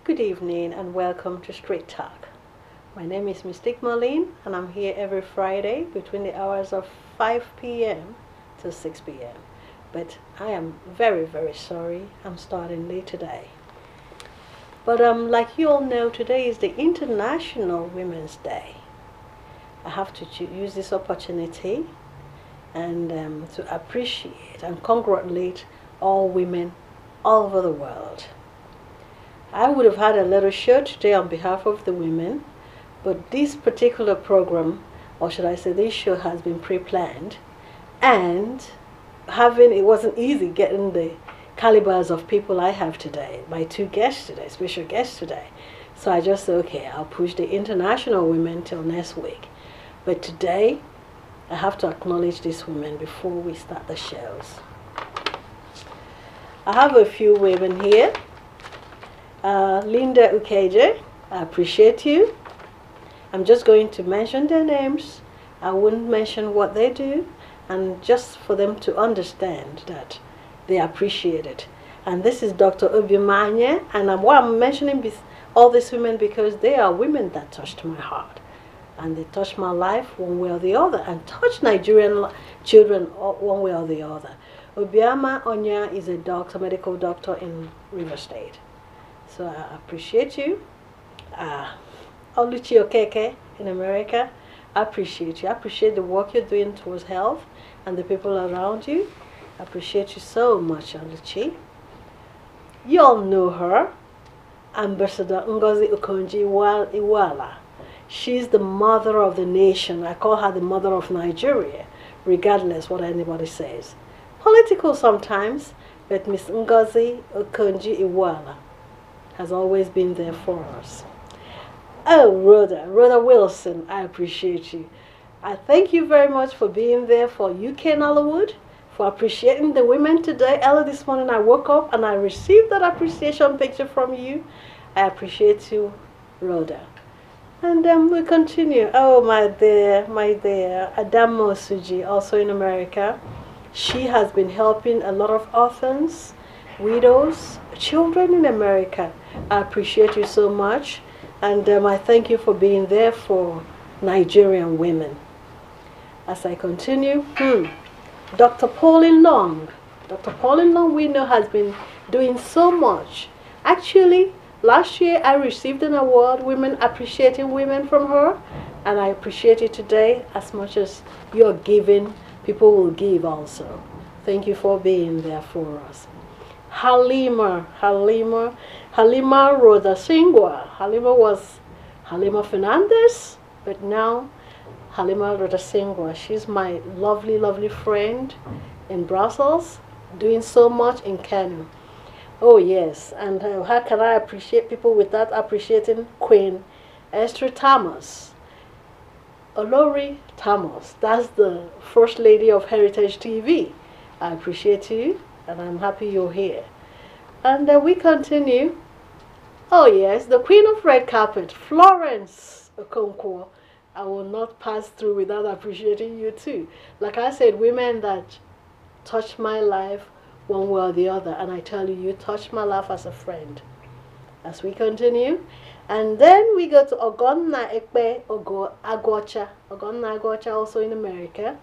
Good evening and welcome to Straight Talk. My name is Msteeq Marlene and I'm here every Friday between the hours of 5 p.m. to 6 p.m. But I am very, very sorry I'm starting late today. But like you all know, today is the International Women's Day. I have to use this opportunity and to appreciate and congratulate all women all over the world. I would have had a little show today on behalf of the women, but this particular program, or should I say this show, has been pre-planned, and it wasn't easy getting the calibers of people I have today, my two guests today, special guests today. So I just said, okay, I'll push the international women till next week. But today, I have to acknowledge these women before we start the shows. I have a few women here. Linda Ukeje, I appreciate you. I'm just going to mention their names. I wouldn't mention what they do, and just for them to understand that they appreciate it. And this is Dr. Obiomanye, and I'm mentioning all these women because they are women that touched my heart. And they touched my life one way or the other, and touched Nigerian children one way or the other. Obiama Onya is a doctor, medical doctor in River State. So I appreciate you. Oluchi Okeke in America, I appreciate you. I appreciate the work you're doing towards health and the people around you. I appreciate you so much, Oluchi. You all know her, Ambassador Ngozi Okonjo-Iweala. She's the mother of the nation. I call her the mother of Nigeria, regardless what anybody says. Political sometimes, but Miss Ngozi Okonjo-Iweala has always been there for us. Oh, Rhoda Wilson, I appreciate you. I thank you very much for being there for UK Nollywood, for appreciating the women today. Early this morning I woke up and I received that appreciation picture from you. I appreciate you, Rhoda. And then we continue. Oh, my dear, Adamo Suji, also in America. She has been helping a lot of orphans, widows, children in America. I appreciate you so much, and I thank you for being there for Nigerian women. As I continue, Dr. Pauline Long. Dr. Pauline Long, we know, has been doing so much. Actually, last year I received an award, Women Appreciating Women, from her, and I appreciate it today as much as you're giving, people will give also. Thank you for being there for us. Halima Rodasingwa. Halima was Halima Fernandez, but now Halima Rodasingwa. She's my lovely, lovely friend in Brussels, doing so much in Kenya. Oh yes, and how can I appreciate people without appreciating Queen Esther Thomas? Olori Thomas, that's the First Lady of Heritage TV. I appreciate you, and I'm happy you're here. And we continue. Oh yes, the Queen of Red Carpet, Florence Okonkwo. I will not pass through without appreciating you too. Like I said, women that touched my life one way or the other, and I tell you, you touched my life as a friend. As we continue, and then we go to Ogonna Ekpe Agwacha. Ogonna Agwacha, also in America.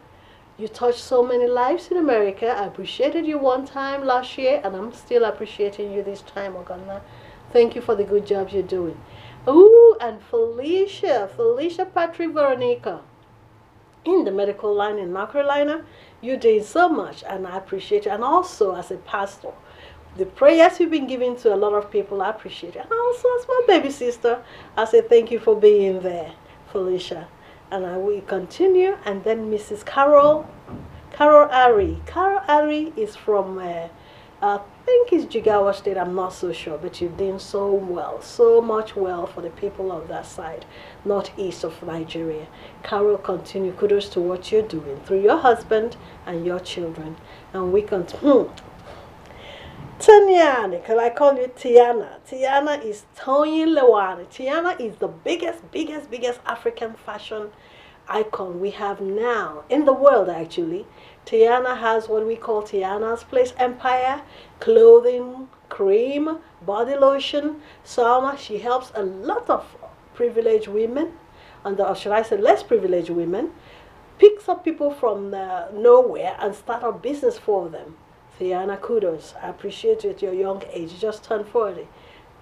You touched so many lives in America. I appreciated you one time last year, and I'm still appreciating you this time, Ogonna. Thank you for the good job you're doing. Ooh, and Felicia Patrick Veronica, in the medical line in North Carolina. You're doing so much, and I appreciate you. And also, as a pastor, the prayers you've been giving to a lot of people, I appreciate it. And also, as my baby sister, I say thank you for being there, Felicia. And I will continue. And then Mrs. Carol Ari. Carol Ari is from, I think it's Jigawa State, I'm not so sure, but you've done so well, so much well for the people of that side, northeast of Nigeria. Carol, continue. Kudos to what you're doing through your husband and your children. And we continue. Tanya, because I call you Tiana. Tiana is Toyin Lewani. Tiana is the biggest African fashion icon we have now in the world, actually. Tiana has what we call Tiana's Place Empire, clothing, cream, body lotion. Salma, she helps a lot of privileged women, or should I say less privileged women, picks up people from nowhere and start a business for them. Tiana, kudos. I appreciate you at your young age. You just turned 40.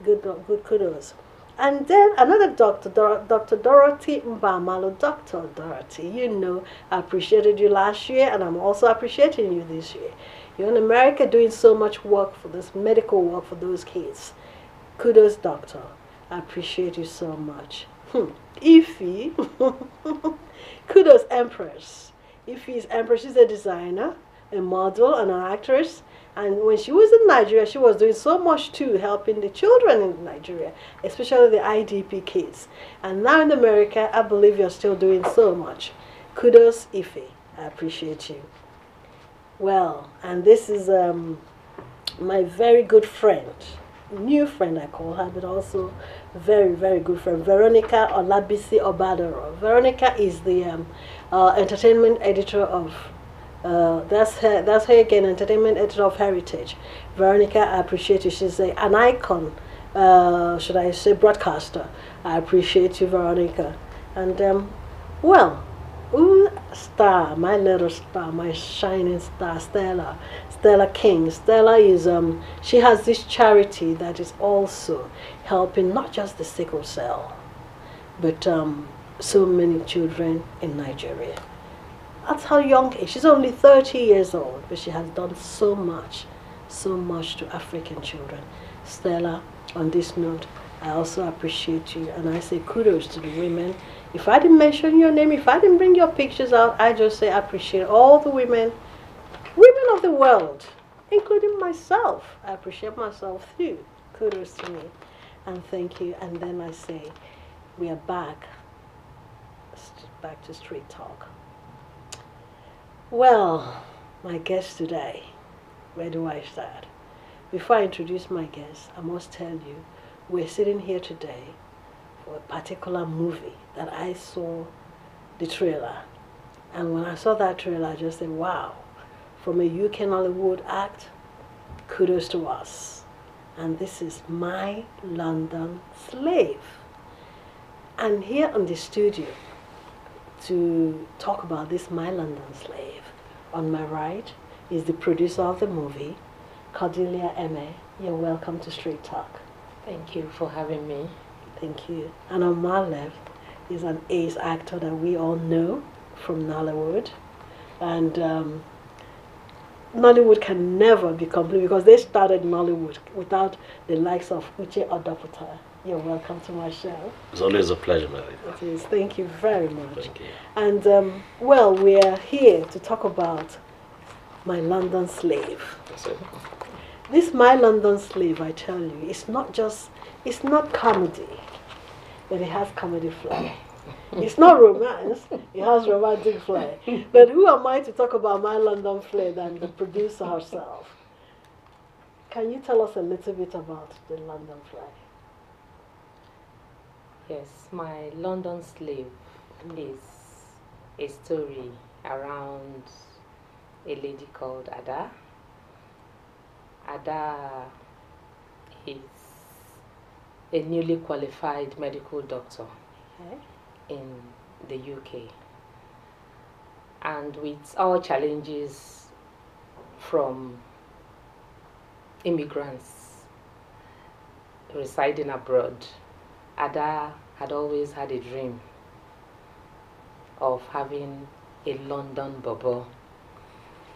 Good kudos. And then another doctor, Dr. Dorothy Mbamalo. Dr. Dorothy, you know, I appreciated you last year, and I'm also appreciating you this year. You're in America doing so much work for this medical work for those kids. Kudos, doctor. I appreciate you so much. Ify, kudos, Empress. Ify is Empress. She's a designer, a model, and an actress. And when she was in Nigeria, she was doing so much too, helping the children in Nigeria, especially the IDP kids. And now in America, I believe you're still doing so much. Kudos, Ify. I appreciate you. Well, and this is my very good friend, new friend I call her, but also very, very good friend, Veronica Olabisi Obadoro. Veronica is the entertainment editor of that's her again, entertainment editor of Heritage. Veronica, I appreciate you. She's an icon, should I say broadcaster. I appreciate you, Veronica. And well, star, my little star, my shining star, Stella King. Stella is she has this charity that is also helping not just the sickle cell, but so many children in Nigeria. At her young age, she's only 30 years old, but she has done so much to African children. Stella, on this note, I also appreciate you, and I say kudos to the women. If I didn't mention your name, if I didn't bring your pictures out, I just say I appreciate all the women of the world, including myself. I appreciate myself too. Kudos to me, and thank you. And then I say, we are back to Street Talk. Well, my guest today, where do I start? Before I introduce my guest, I must tell you, we're sitting here today for a particular movie that I saw the trailer. And when I saw that trailer, I just said, wow, from a UK Nollywood act, kudos to us. And this is My London Slave. And here in the studio to talk about this My London Slave, on my right is the producer of the movie, Cordelia Emeh. You're welcome to Street Talk. Thank you for having me. Thank you. And on my left is an ace actor that we all know from Nollywood. And Nollywood can never be complete because they started Nollywood without the likes of Uche Odoputa. You're welcome to my show. It's always a pleasure, Mary. It is. Thank you very much. Thank you. And well, we are here to talk about My London Slave. That's it. This My London Slave, I tell you, it's not comedy, but it has comedy flair. It's not romance, it has romantic flair. But who am I to talk about My London Flair than the producer herself? Can you tell us a little bit about the London Flair? Yes, My London Slave is a story around a lady called Ada. Ada is a newly qualified medical doctor in the UK. And with all challenges from immigrants residing abroad, Ada had always had a dream of having a London bobo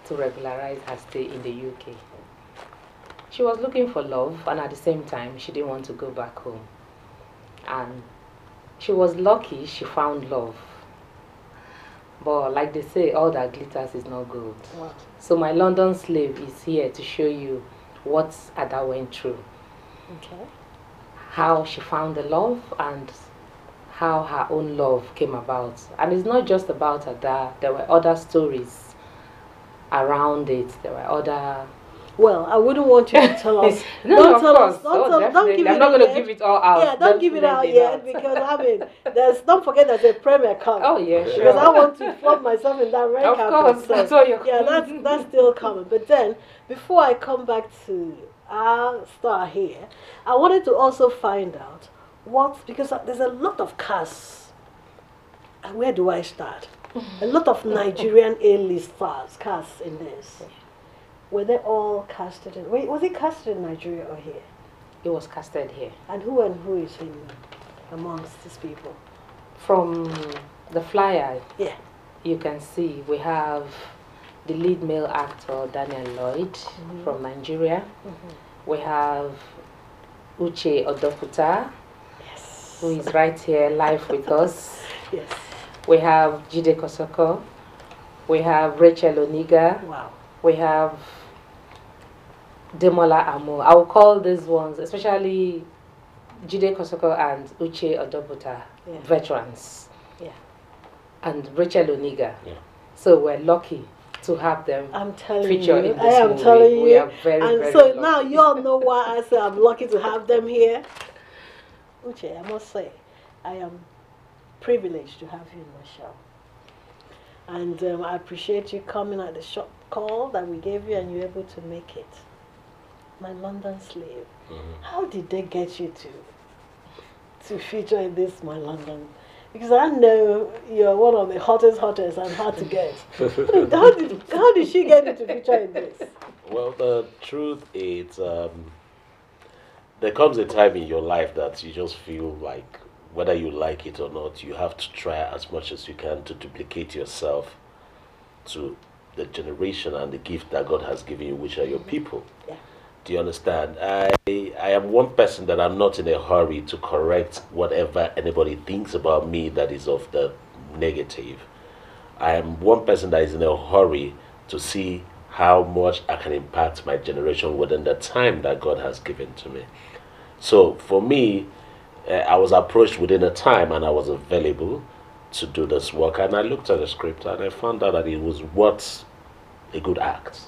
to regularize her stay in the UK. She was looking for love, and at the same time, she didn't want to go back home. And she was lucky she found love. But like they say, all that glitters is not gold. Wow. So My London Slave is here to show you what Ada went through. Okay. How she found the love and how her own love came about. And it's not just about Ada. There were other stories around it. There were other Well, I wouldn't want you to tell us. No, Don't of tell course. us. Don't give I'm it not going to yet. give it all out. Yeah, don't give it out yet because I mean, don't forget there's a premiere coming. Oh yeah, sure. Because I want to flog myself in that red carpet. Of course, that's all you're. Yeah, that's still coming. But then, before I come back to our star here, I wanted to also find out because there's a lot of casts. Where do I start? A lot of Nigerian A-list stars casts in this. Were they all casted in? Wait, was it casted in Nigeria or here? It was casted here. And who is in amongst these people? From the flyer, yeah, you can see we have the lead male actor Daniel Lloyd from Nigeria. We have Uche Odoputa, yes, who is right here live with us. Yes. We have Jide Kosoko. We have Rachel Oniga. Wow. We have Demola Amo. I will call these ones, especially Jide Kosoko and Uche Odoputa, veterans. Yeah. And Rachel Oniga. Yeah. So we're lucky to have them feature in this movie. I am telling you. We are very, very so lucky. now you all know why I say I'm lucky to have them here. Uche, I must say, I am privileged to have you in my show. And I appreciate you coming at the short call that we gave you and you were able to make it. My London slave. How did they get you to feature in this, My London? Because I know you're one of the hottest and hard to get. How did she get you to feature in this? Well, the truth is, there comes a time in your life that you just feel like, whether you like it or not, you have to try as much as you can to duplicate yourself to the generation and the gift that God has given you, which are your people. Yeah. Do you understand? I am one person that I'm not in a hurry to correct whatever anybody thinks about me that is of the negative. I am one person that is in a hurry to see how much I can impact my generation within the time that God has given to me. So for me, I was approached within a time and I was available to do this work, and I looked at the script and I found out that it was worth a good act.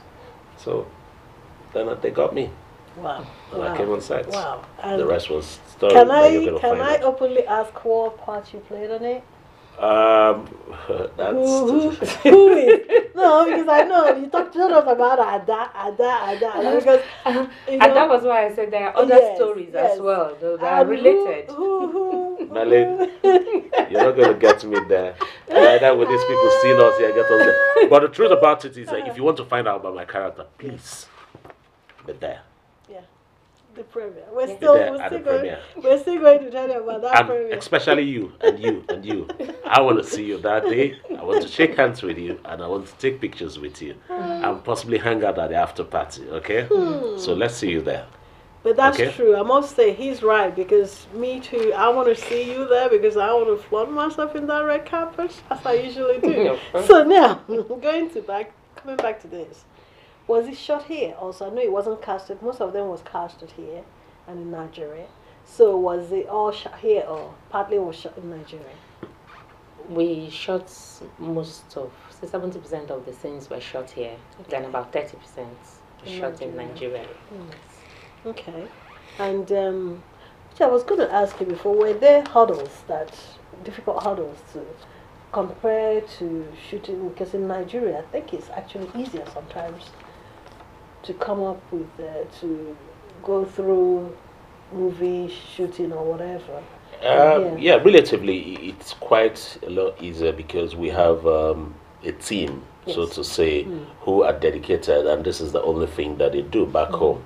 So then they got me. Wow. And I came on set. Wow. And the rest was story. Can I openly ask what part you played on it? That's who is? No, because I know you talked to us about Ada. Because that was why I said there are other stories as well. They are related. Marlene, you're not going to get me there. Either with these people seeing us here, get us there. But the truth about it is that if you want to find out about my character, please be there. Yeah. The premiere. We're still going to tell you about that premiere. Especially you and you. I want to see you that day. I want to shake hands with you and I want to take pictures with you and possibly hang out at the after party. Okay? So let's see you there. But that's true. I must say he's right, because me too. I want to see you there because I want to flaunt myself in that red carpet as I usually do. So now coming back to this. Was it shot here also? I know it wasn't casted. Most of them was casted here and in Nigeria. So was it all shot here or partly was shot in Nigeria? We shot most of, 70% of the scenes were shot here. Then about 30% were shot in Nigeria. Okay. And which I was going to ask you before, were there difficult hurdles to compare to shooting? Because in Nigeria, I think it's actually easier sometimes to come up with, to go through movie shooting or whatever. Yeah, relatively, it's quite a lot easier because we have a team, so to say, who are dedicated, and this is the only thing that they do back home.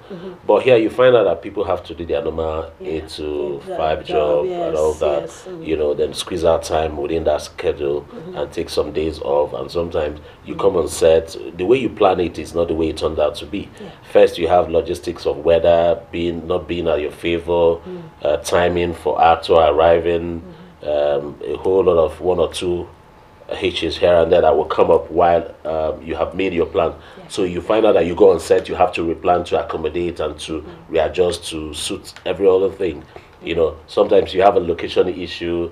But here you find out that people have to do their normal 8 to 5 job and all that, you know, then squeeze out time within that schedule and take some days off, and sometimes you come on set, the way you plan it is not the way it turned out to be. First you have logistics of weather not being at your favor, timing for actor arriving, a whole lot of 1 or 2 hitches here and there that will come up while you have made your plan. So you find out that you go on set, you have to replan to accommodate and to readjust to suit every other thing. You know, sometimes you have a location issue.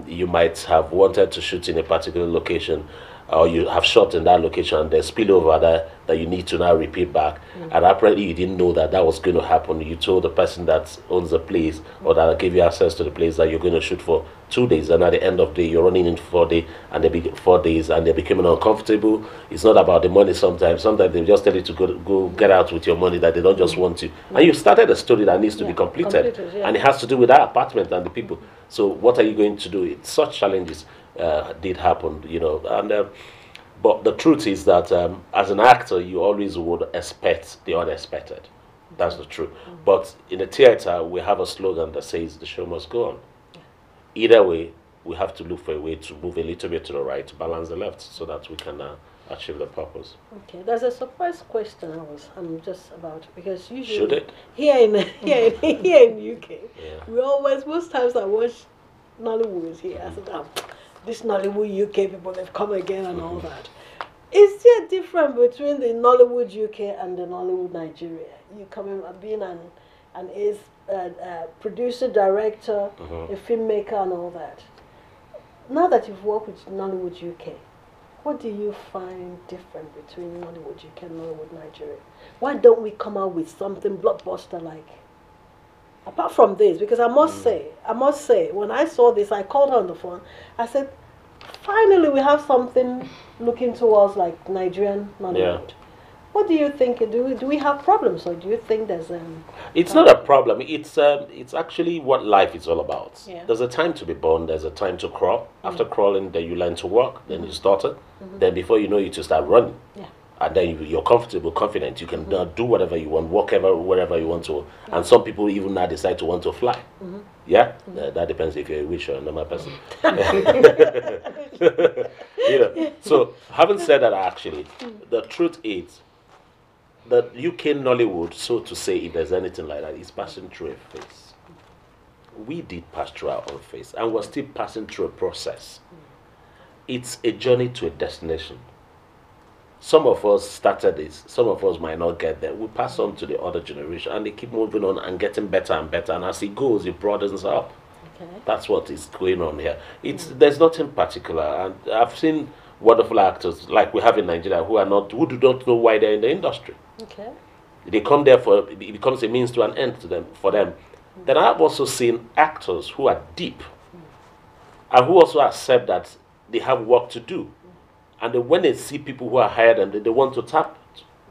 You might have wanted to shoot in a particular location or you have shot in that location and there's spillover that you need to now repeat back, and apparently you didn't know that was going to happen. You told the person that owns the place or that gave you access to the place that you're going to shoot for 2 days, and at the end of the day you're running in 4 days, and 4 days, and they're becoming uncomfortable. It's not about the money sometimes they just tell you to go get out with your money, that they don't just want you, and you started a story that needs to be completed, and it has to do with that apartment and the people. So what are you going to do? Such challenges did happen, and but the truth is that as an actor, you always would expect the unexpected. That's the truth. But in a theater, we have a slogan that says the show must go on. Either way, we have to look for a way to move a little bit to the right, to balance the left, so that we can achieve the purpose. Okay, there's a surprise question I'm just about, because usually Should it? here in UK, we always, most times I watch Nollywood here. I said, this Nollywood UK people, they've come again and all that. Is there a difference between the Nollywood UK and the Nollywood Nigeria? You coming being an producer, director, a filmmaker and all that. Now that you've worked with Nollywood UK, what do you find different between Nollywood UK and Nollywood Nigeria? Why don't we come out with something blockbuster like? Apart from this, because I must say, when I saw this, I called her on the phone. I said, finally, we have something looking towards like Nigerian Nollywood. What do you think? Do we have problems, or do you think there's It's not a problem. It's actually what life is all about. Yeah. There's a time to be born. There's a time to crawl. After crawling, then you learn to walk. Then you started. Then before you know it, you start running. Yeah. And then you're comfortable, confident. You can do whatever you want, walk wherever you want to. And some people even now decide to want to fly. Yeah, that depends if you're a witch or a normal person. So having said that, actually, the truth is that UK Nollywood, so to say, if there's anything like that, is passing through a phase. We did pass through our own phase, and we're still passing through a process. It's a journey to a destination. Some of us started this, some of us might not get there. We pass on to the other generation, and they keep moving on and getting better and better, and as it goes, it broadens up. Okay. That's what is going on here. There's nothing particular, and I've seen wonderful actors like we have in Nigeria who do not know why they're in the industry. Okay. They come there it becomes a means to an end for them. Then I've also seen actors who are deep and who also accept that they have work to do. And then when they see people who are higher than them, they want to tap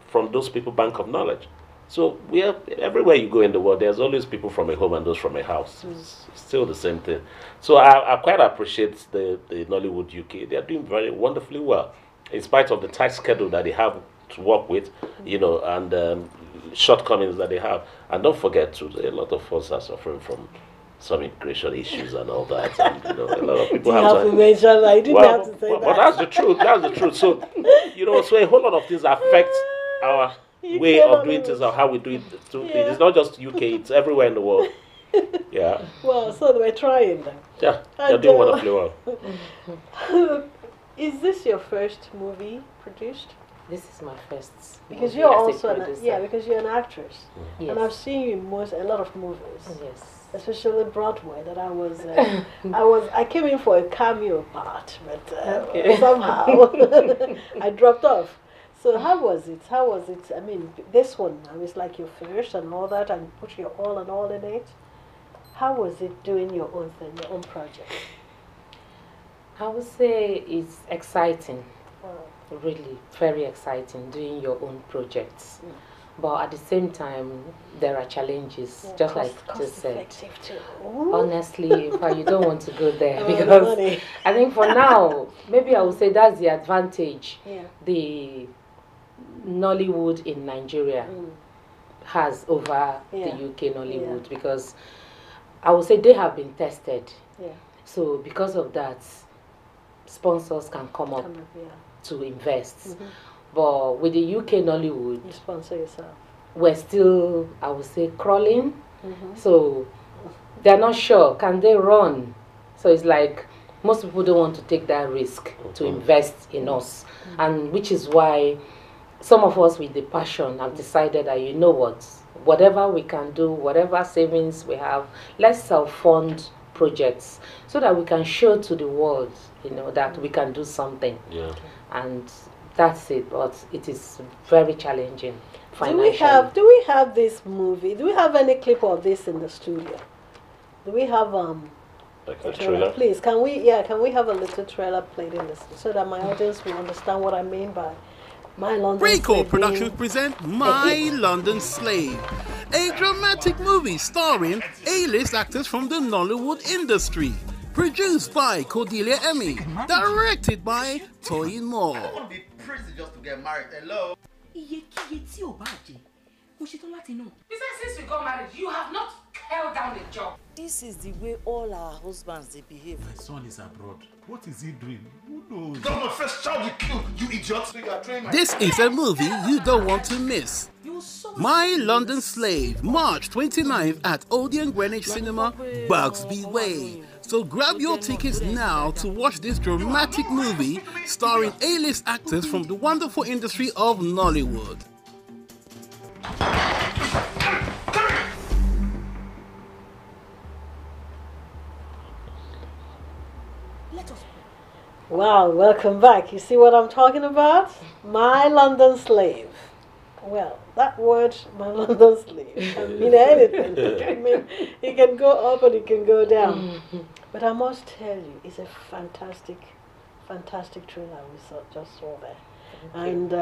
from those people bank of knowledge. So everywhere you go in the world, there's always people from a home and those from a house. It's still the same thing. So I quite appreciate the Nollywood UK. They're doing very wonderfully well, in spite of the tight schedule that they have to work with, and shortcomings that they have. And don't forget, a lot of us are suffering from some immigration issues and all that. And, a lot of people have to mention. I didn't have to say that. But that's the truth. That's the truth. So, so a whole lot of things affect our way of doing things or how we do it. It's not just UK, it's everywhere in the world. Yeah. Well, so we're trying then. Yeah, they're doing wonderfully well. Is this your first movie produced? This is my first. Because you're also because you're an actress, and I've seen you in a lot of movies. Yes. Especially Broadway. That I came in for a cameo part, but somehow I dropped off. So how was it? I mean, this one now is like your first and all that, and put your all and all in it. How was it doing your own thing, your own project? I would say it's exciting. Really very exciting doing your own projects, but at the same time there are challenges, just like you said. Honestly, you don't want to go there because I think for now maybe I would say that's the advantage the Nollywood in Nigeria has over the UK Nollywood, because I would say they have been tested. So because of that, sponsors can come up to invest. But with the UK Nollywood, you sponsor yourself. We're still, I would say, crawling. So they're not sure, can they run? So it's like most people don't want to take that risk to invest in us. And which is why some of us with the passion have decided that, you know what, whatever we can do, whatever savings we have, let's self-fund projects so that we can show to the world, that we can do something. and that's it. But it is very challenging Do financially. we have this movie? Do we have any clip of this in the studio? Do we have Like a a trailer? trailer? Please, can we have a little trailer played in this so that my audience will understand what I mean by My London Breakout Slave Productions being present a My hit? London Slave, a dramatic movie starring A-list actors from the Nollywood industry. Produced by Cordelia Emeh, directed by Toyin Moore. I want to be prison just to get married. Hello? Besides, since we got married, you have not held down a job. This is the way all our husbands they behave. My son is abroad. What is he doing? Who knows? That's my first child you killed, you idiot. So you are trained my This is a movie you don't want to miss. My London Slave, March 29th at Odeon Greenwich Cinema, Bugsby Way. So grab your tickets now to watch this dramatic movie starring A-list actors from the wonderful industry of Nollywood. Wow, welcome back. You see what I'm talking about? My London Slave. Well, that word, my London Slave, can mean anything. It can go up and it can go down. But I must tell you, it's a fantastic, fantastic trailer we just saw there. And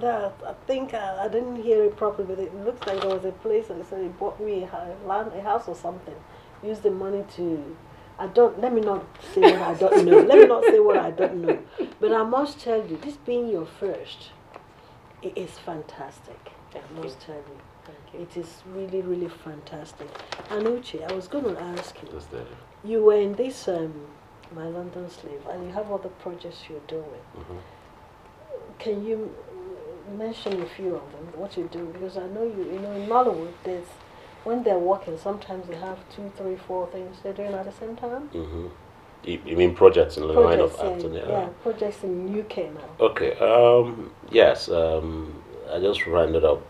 I think I didn't hear it properly, but it looks like there was a place that said it bought me a house or something. Use the money to... let me not say what I don't know. Let me not say what I don't know. But I must tell you, this being your first, it is fantastic. I must tell you. It is really, really fantastic. And Uche, I was going to ask you, Just there. you were in this My London Slave, and you have other projects you're doing. Can you mention a few of them, what you're doing? Because I know in Nollywood, when they're working, sometimes they have 2, 3, 4 things they're doing at the same time. You mean projects in the line of Projects, acting? yeah, projects in UK now. Okay. Yes. I just rounded up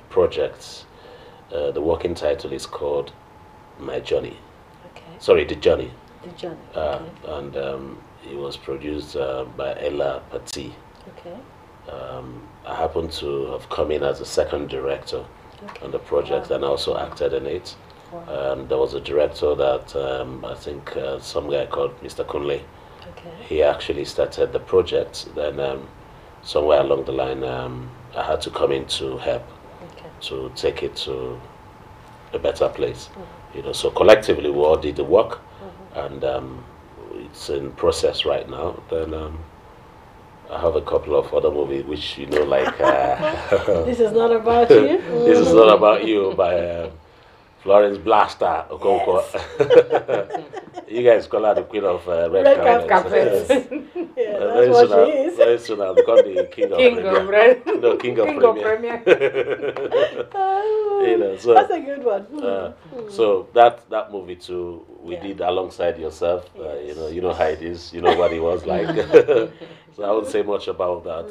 projects. The working title is called My Journey. Okay. Sorry, The Journey. The Journey. Okay. And it was produced by Ella Patti. Okay. I happened to have come in as a second director on the project and also acted in it. Wow. There was a director that I think some guy called Mr. Kunle. Okay. He actually started the project. Then somewhere along the line, I had to come in to help to take it to a better place. So collectively we all did the work, and it's in process right now. Then I have a couple of other movies which like This is not about you. This is not about you by Florence Blaster Okonkwo. You guys call her the queen of red carpet. Yeah, that's what she is. Very soon I'll become the king of premier. No, king of premier. So that's a good one. So that movie too, we did alongside yourself. You know how it is. You know what it was like. So I won't say much about that.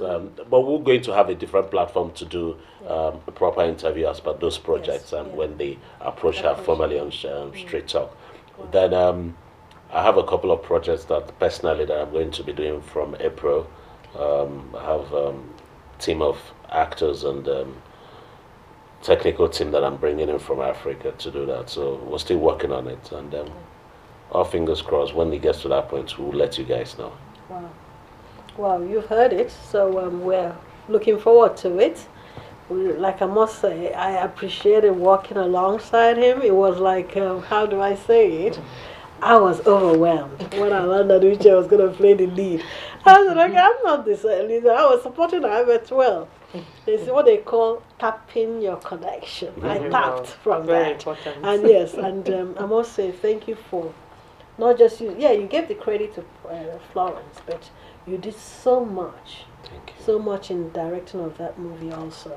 But we're going to have a different platform to do a proper interview as per those projects, and when they approach her formally on Straight Talk. Then I have a couple of projects that personally that I'm going to be doing from April. I have a team of actors and technical team that I'm bringing in from Africa to do that. So we're still working on it, and all fingers crossed. When it gets to that point, we'll let you guys know. Wow. Well, you've heard it, so we're looking forward to it. Like I must say, I appreciated working alongside him. It was like, how do I say it? I was overwhelmed when I learned that Uche was going to play the lead. I said, okay, I'm not this leader. I was supporting her as well. It's what they call tapping your connection. I tapped from Very that. important. And yes, and I must say thank you for not just you. Yeah, you gave the credit to Florence, but you did so much. Thank you. So much in directing of that movie also,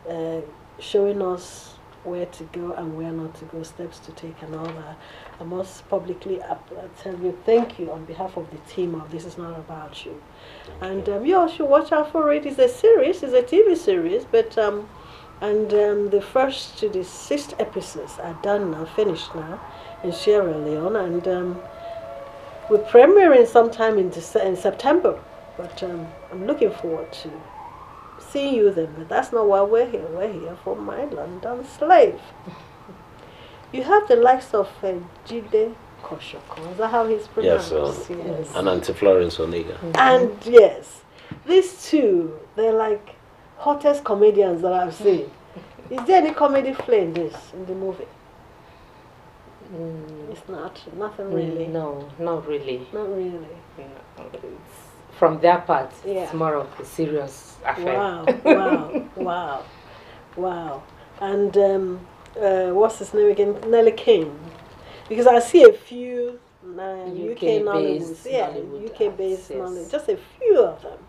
and showing us where to go and where not to go, steps to take and all that. I must publicly tell you thank you on behalf of the team of This Is Not About You. And you all should watch out for it. It's a series, it's a TV series, but the first to the 6th episodes are done now, finished now in Sierra Leone, and We're premiering sometime in September, but I'm looking forward to seeing you then. But that's not why we're here. We're here for My London Slave. You have the likes of Jide Koshoko. Is that how he's pronounced? Yes, and Auntie Florence Oniga. And yes, these two, they're like hottest comedians that I've seen. Is there any comedy flair in the movie? It's nothing really. No, not really. Not really. No, from their part, it's more of a serious affair. Wow. And what's his name again? Nelly King. Because I see a few UK Nollywoods. Yeah, UK-based Nollywood. Just a few of them.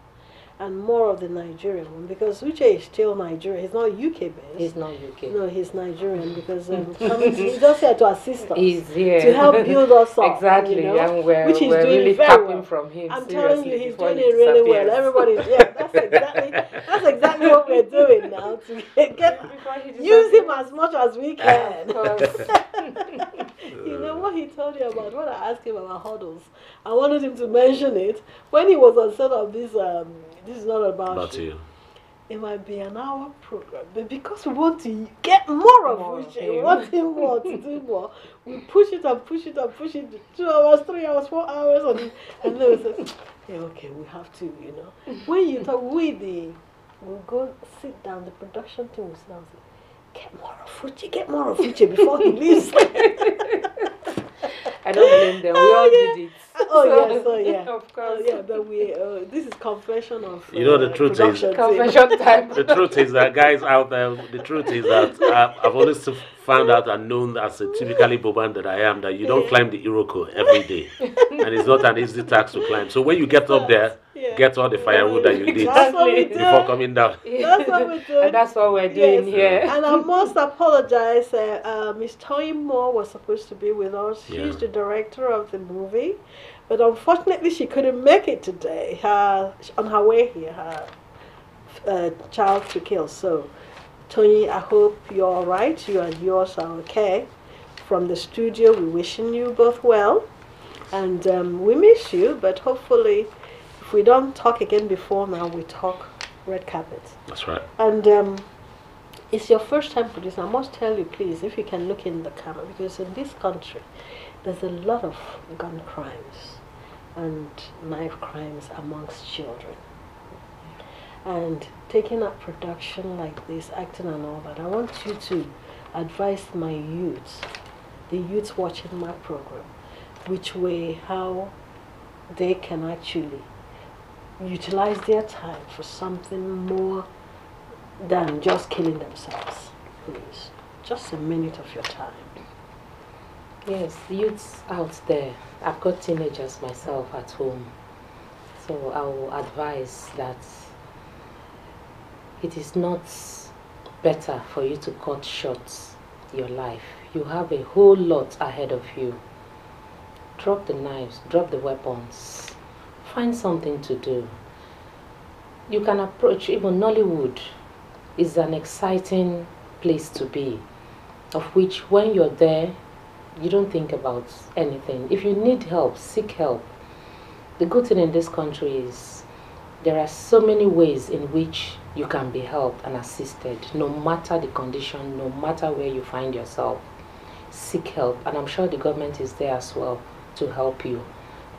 And more of the Nigerian one, because Uche is still Nigerian. He's not UK based. He's not UK. No, he's Nigerian because he's just here to assist us. He's here to help build us up. Exactly, you know, and we're which he's doing really very well. from him. I'm telling you, he's doing he it really well. disappears. Everybody's that's exactly what we're doing now to use him as much as we can. You know what he told you about when I asked him about hurdles? I wanted him to mention it when he was on set of this. This is not about you. It might be an hour program, but because we want to get more of Uche, we want him more to do more. We push it and push it and push it to 2 hours, 3 hours, 4 hours, and then we say, yeah, okay, we have to, you know. When you talk, we'll go sit down. The production team will sit down and say, get more of Uche before he leaves. I don't blame them. We all did it. Of course. But this is confession of. You know, the truth is, confession time. The truth is that guys out there, the truth is that I've always found out and known as a typically Boban that I am that you don't climb the Iroko every day, and it's not an easy task to climb. So when you get up there, get all the firewood that you did before coming down. That's what we're doing. And that's what we're doing here. And I must apologize. Miss Toyin Moore was supposed to be with us. She's the director of the movie, but unfortunately she couldn't make it today. On her way here, her child to kill. So, Toyin, I hope you're all right. You and yours are okay. From the studio, we're wishing you both well, and we miss you. But hopefully, if we don't talk again before now, we talk red carpet. That's right. And it's your first time producing. I must tell you, please, if you can look in the camera, because in this country, there's a lot of gun crimes and knife crimes amongst children. And taking up production like this, acting and all that, I want you to advise my youths, the youths watching my program, which way, how they can actually utilize their time for something more than just killing themselves. Please, just a minute of your time. Yes, youths out there. I've got teenagers myself at home, so I will advise that it is not better for you to cut short your life. You have a whole lot ahead of you. Drop the knives, drop the weapons, find something to do. You can approach even Nollywood. Is an exciting place to be, of which when you're there, you don't think about anything. If you need help, seek help. The good thing in this country is there are so many ways in which you can be helped and assisted, no matter the condition, no matter where you find yourself. Seek help, and I'm sure the government is there as well to help you.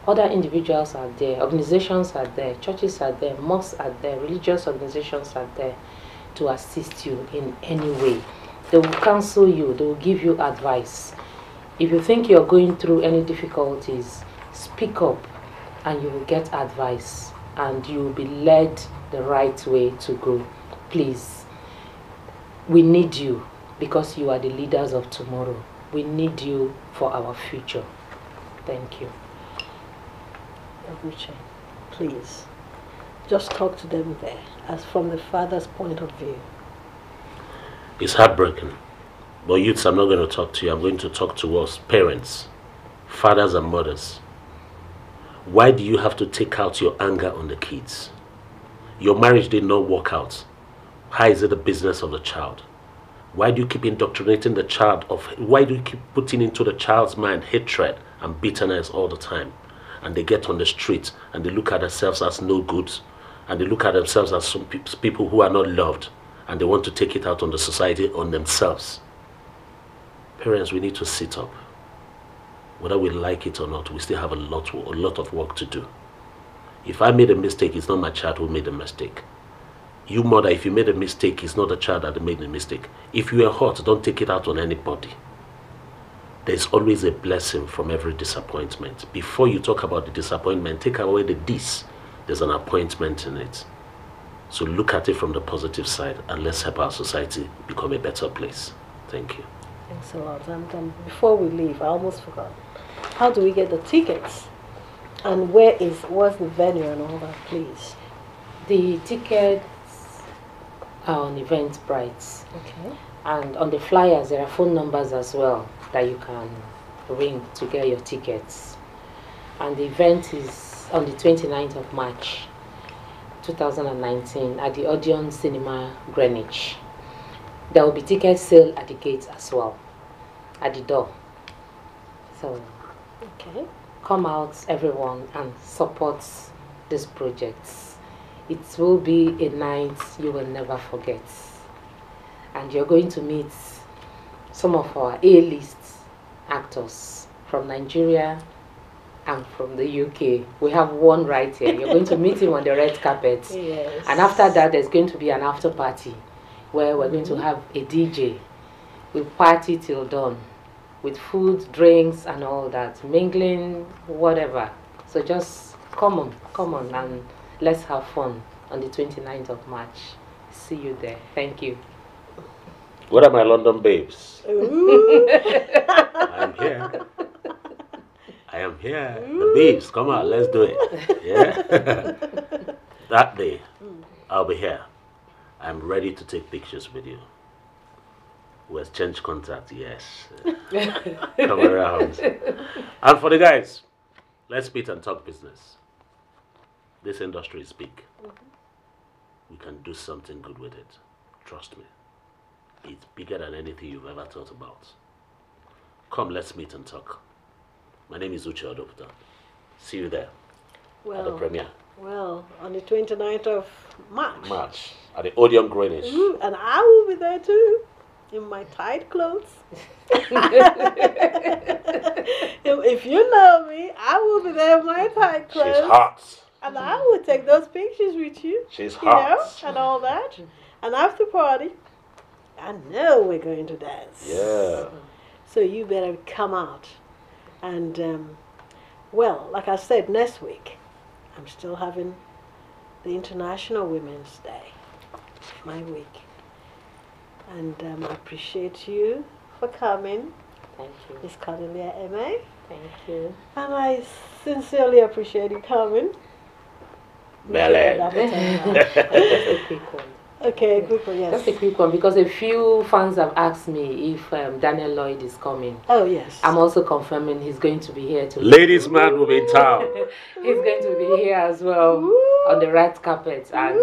Other individuals are there, organizations are there, churches are there, mosques are there, religious organizations are there to assist you in any way. They will counsel you, they will give you advice. If you think you're going through any difficulties, speak up and you will get advice and you will be led the right way to go. Please, we need you because you are the leaders of tomorrow. We need you for our future. Thank you. Uche, please, just talk to them there, as from the father's point of view. It's heartbreaking. But youths, I'm not going to talk to you. I'm going to talk to us, parents, fathers and mothers. Why do you have to take out your anger on the kids? Your marriage did not work out. How is it the business of the child? Why do you keep indoctrinating the child? Why do you keep putting into the child's mind hatred and bitterness all the time? and they get on the street and they look at themselves as no good, and they look at themselves as some people who are not loved, and they want to take it out on the society, on themselves. Parents, we need to sit up. Whether we like it or not, we still have a lot of work to do. If I made a mistake, it's not my child who made a mistake. You mother, if you made a mistake, it's not the child that made the mistake. If you are hurt, don't take it out on anybody. There's always a blessing from every disappointment. Before you talk about the disappointment, take away the this. There's an appointment in it. So look at it from the positive side, and let's help our society become a better place. Thank you. Thanks a lot. And before we leave, I almost forgot. How do we get the tickets? And what's the venue and all that, please? The tickets are on Eventbrite. Okay. And on the flyers, there are phone numbers as well that you can ring to get your tickets. And the event is on the 29th of March, 2019 at the Odeon Cinema, Greenwich. There will be ticket sale at the gate as well, at the door. So, okay, come out, everyone, and support this project. It will be a night you will never forget. And you're going to meet some of our A-list actors from Nigeria and from the UK. We have one right here. You're going to meet him on the red carpet. Yes. And after that, there's going to be an after party where we're going to have a DJ. We'll party till dawn with food, drinks, and all that, mingling, whatever. So just come on, and let's have fun on the 29th of March. See you there. Thank you. What are my London babes? I'm here. I am here. The babes, come on, let's do it. Yeah. That day, I'll be here. I'm ready to take pictures with you. We'll exchange contact, yes. Come around. And for the guys, let's meet and talk business. This industry is big. We can do something good with it. Trust me. It's bigger than anything you've ever thought about. Come, let's meet and talk. My name is Uche Odoputa. See you there at the premiere. Well, on the 29th of March. At the Odeon Greenwich. And I will be there too, in my tight clothes. If you know me, I will be there in my tight clothes. She's hot. And I will take those pictures with you. She's hot. And all that. And after party, I know we're going to dance. Yeah. So you better come out. And, well, like I said, next week, I'm still having the International Women's Day, my week. And I appreciate you for coming. Thank you. Miss Cordelia Emeh. Thank you. And I sincerely appreciate you coming. Melon. Just a quick one. Okay, quick one, yes. Just a quick one, because a few fans have asked me if Daniel Lloyd is coming. Oh, yes. I'm also confirming he's going to be here too. Ladies' man will be in town. He's going to be here as well on the red carpet and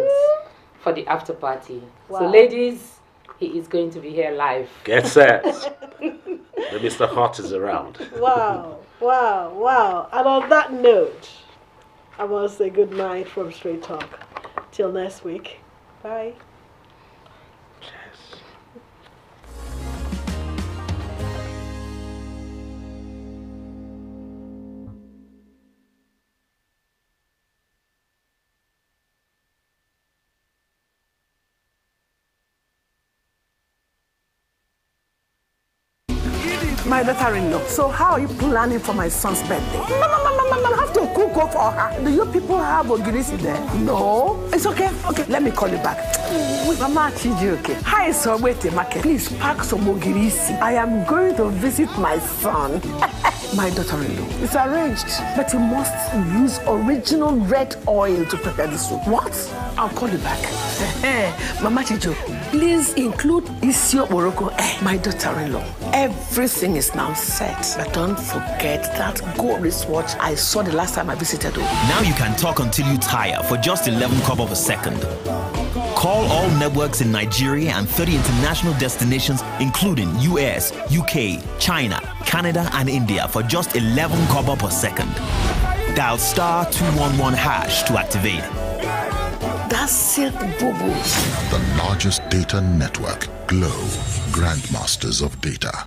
for the after party. Wow. So ladies, he is going to be here live. Get set. The Mr. Hot is around. Wow, wow, wow. And on that note, I must say good night from Straight Talk. Till next week. Bye. My daughter-in-law. So how are you planning for my son's birthday? I have to cook up for her. Do you people have ogirisi there? No. It's okay. Okay, let me call you back. Mama Chijuke. Hi, Sobete Market. Please pack some ogirisi. I am going to visit my son. My daughter-in-law. It's arranged. But you must use original red oil to prepare the soup. What? I'll call you back. Mama Chijo, please include Isio Morocco. My daughter-in-law. Everything is now set. But don't forget that gold wristwatch I saw the last time I visited. Now you can talk until you tire for just 11 kobo a second. Call all networks in Nigeria and 30 international destinations, including US, UK, China, Canada, and India for just 11 kobo per second. Dial star 211 hash to activate. That's Silk Boo-Boo. The largest data network, Glow, grandmasters of data.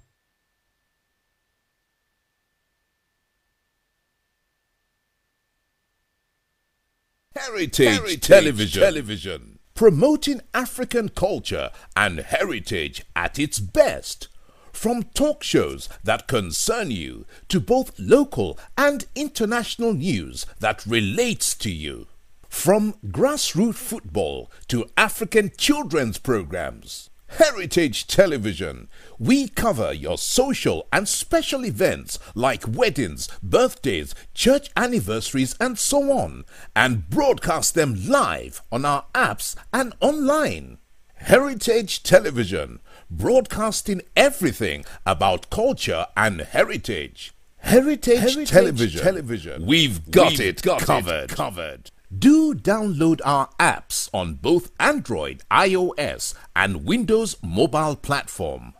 Heritage Television. Promoting African culture and heritage at its best. From talk shows that concern you to both local and international news that relates to you. From grassroots football to African children's programs. Heritage Television. We cover your social and special events like weddings, birthdays, church anniversaries, and so on, and broadcast them live on our apps and online. Heritage Television, broadcasting everything about culture and heritage. Heritage Television. We've got it covered. Do download our apps on both Android, iOS, and Windows mobile platform.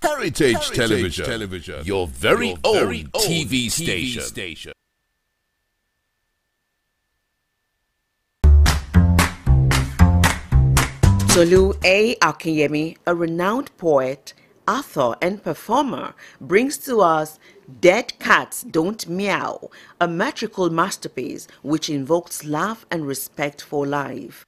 Heritage Television, your very own TV station. Tolu Akinyemi, a renowned poet, author, and performer, brings to us Dead Cats Don't Meow, a metrical masterpiece which invokes love and respect for life.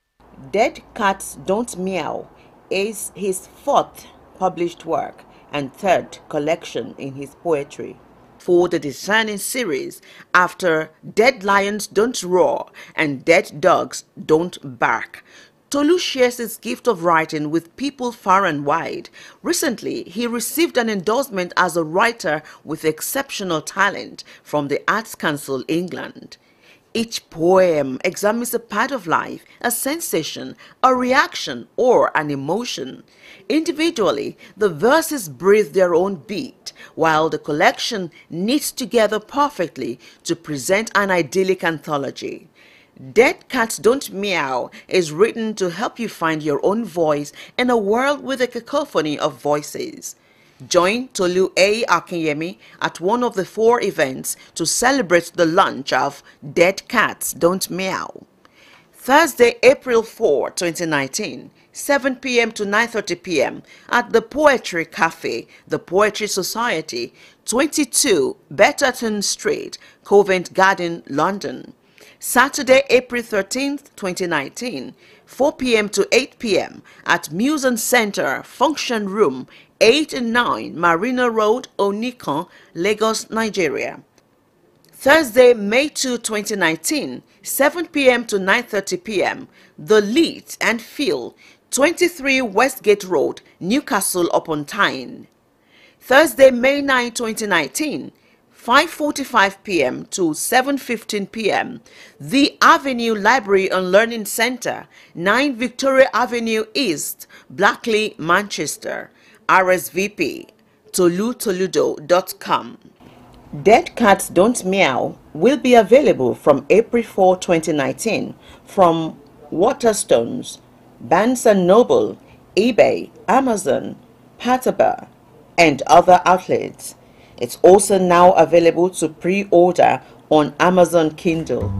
Dead Cats Don't Meow is his fourth published work and third collection in his poetry. For the discerning series, after Dead Lions Don't Roar and Dead Dogs Don't Bark, Tolu shares his gift of writing with people far and wide. Recently, he received an endorsement as a writer with exceptional talent from the Arts Council England. Each poem examines a part of life, a sensation, a reaction, or an emotion. Individually, the verses breathe their own beat, while the collection knits together perfectly to present an idyllic anthology. Dead Cats Don't Meow is written to help you find your own voice in a world with a cacophony of voices. Join Tolu Akinyemi at one of the 4 events to celebrate the launch of Dead Cats Don't Meow. Thursday, April 4, 2019, 7 p.m. to 9:30 p.m. at the Poetry Cafe, the Poetry Society, 22 Betterton Street, Covent Garden, London. Saturday, April 13th, 2019, 4 p.m. to 8 p.m. at Museum Center, Function Room, 8 and 9 Marina Road, Onikan, Lagos, Nigeria. Thursday, May 2, 2019, 7 p.m. to 9:30 p.m. The Lead and Feel, 23 Westgate Road, Newcastle upon Tyne. Thursday, May 9, 2019, 5:45 p.m. to 7:15 p.m. The Avenue Library and Learning Center, 9 Victoria Avenue East, Blackley, Manchester. RSVP, tolutoludo.com. Dead Cats Don't Meow will be available from April 4, 2019 from Waterstones, Barnes & Noble, eBay, Amazon, Pataba, and other outlets. It's also now available to pre-order on Amazon Kindle.